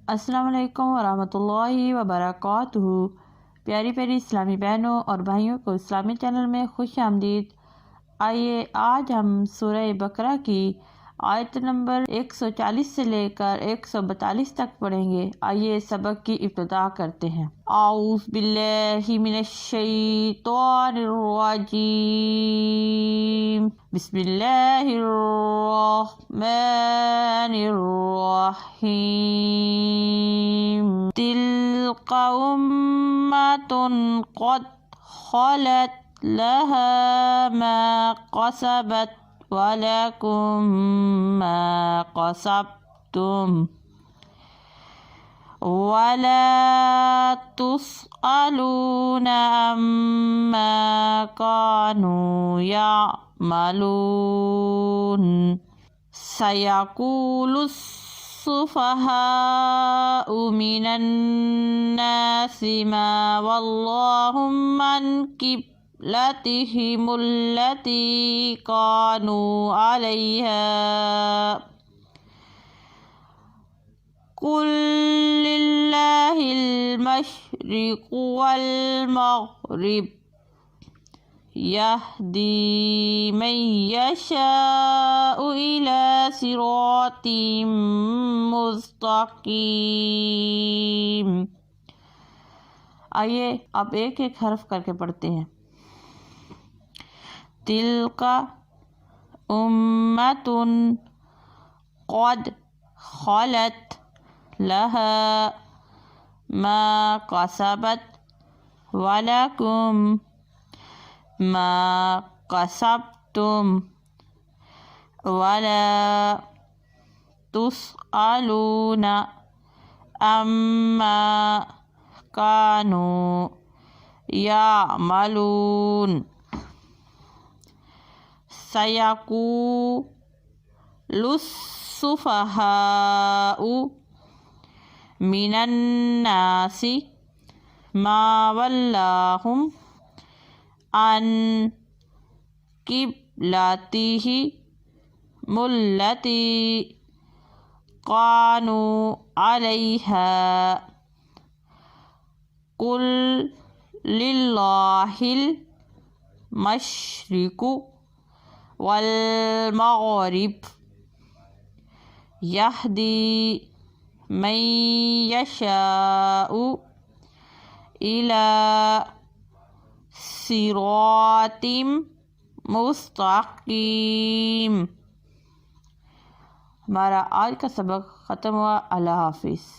अस्सलाम वालेकुम वरहमतुल्लाहि वबरकातुहू। प्यारी प्यारी इस्लामी बहनों और भाइयों को इस्लामी चैनल में खुश आमदीद। आइए आज हम सूरह बकरा की आयत नंबर 140 से लेकर 142 तक पढ़ेंगे। आइए सबक की इब्तिदा करते हैं। आऊज़ु बिल्लाहि मिनश शैतानिर रजीम। बिस्मिल्लाहिर रहमानिर रहीम। तिल्का उम्मतुन क़द ख़लत लहा मा कसबत वलकुम मा कसबतुम वला तुस्अलूना अम्मा कानू यअमलून। सयक़ूलुस सुफ़हाउ मिनन नासि मा वल्लाहुम अन क़िब्लतिहिमुल्लती कानू अलैहा क़ुल लिल्लाहिल मशरिक़ु वल मग़रिब यहदी मन यशाअु इला सिरातिम मुस्तक़ीम। आइए अब एक एक हर्फ करके पढ़ते हैं। तिल्का उम्मतुन क़द ख़लत लहा मा कसबत वलकुम मा कसबतुम वला तुस्अलूना अम्मा कानू यअमलून। सयक़ूलुस सुफ़हाउ मिनन नासि मा वल्लाहुम अन क़िब्लतिहिमुल्लती कानू अलैहा क़ुल लिल्लाहिल मशरिक़ु वल मग़रिब यहदी मन यशाअु इला सिरातिम मुस्तक़ीम। हमारा आज का सबक ख़त्म हुआ। अल्लाह हाफ़िज़।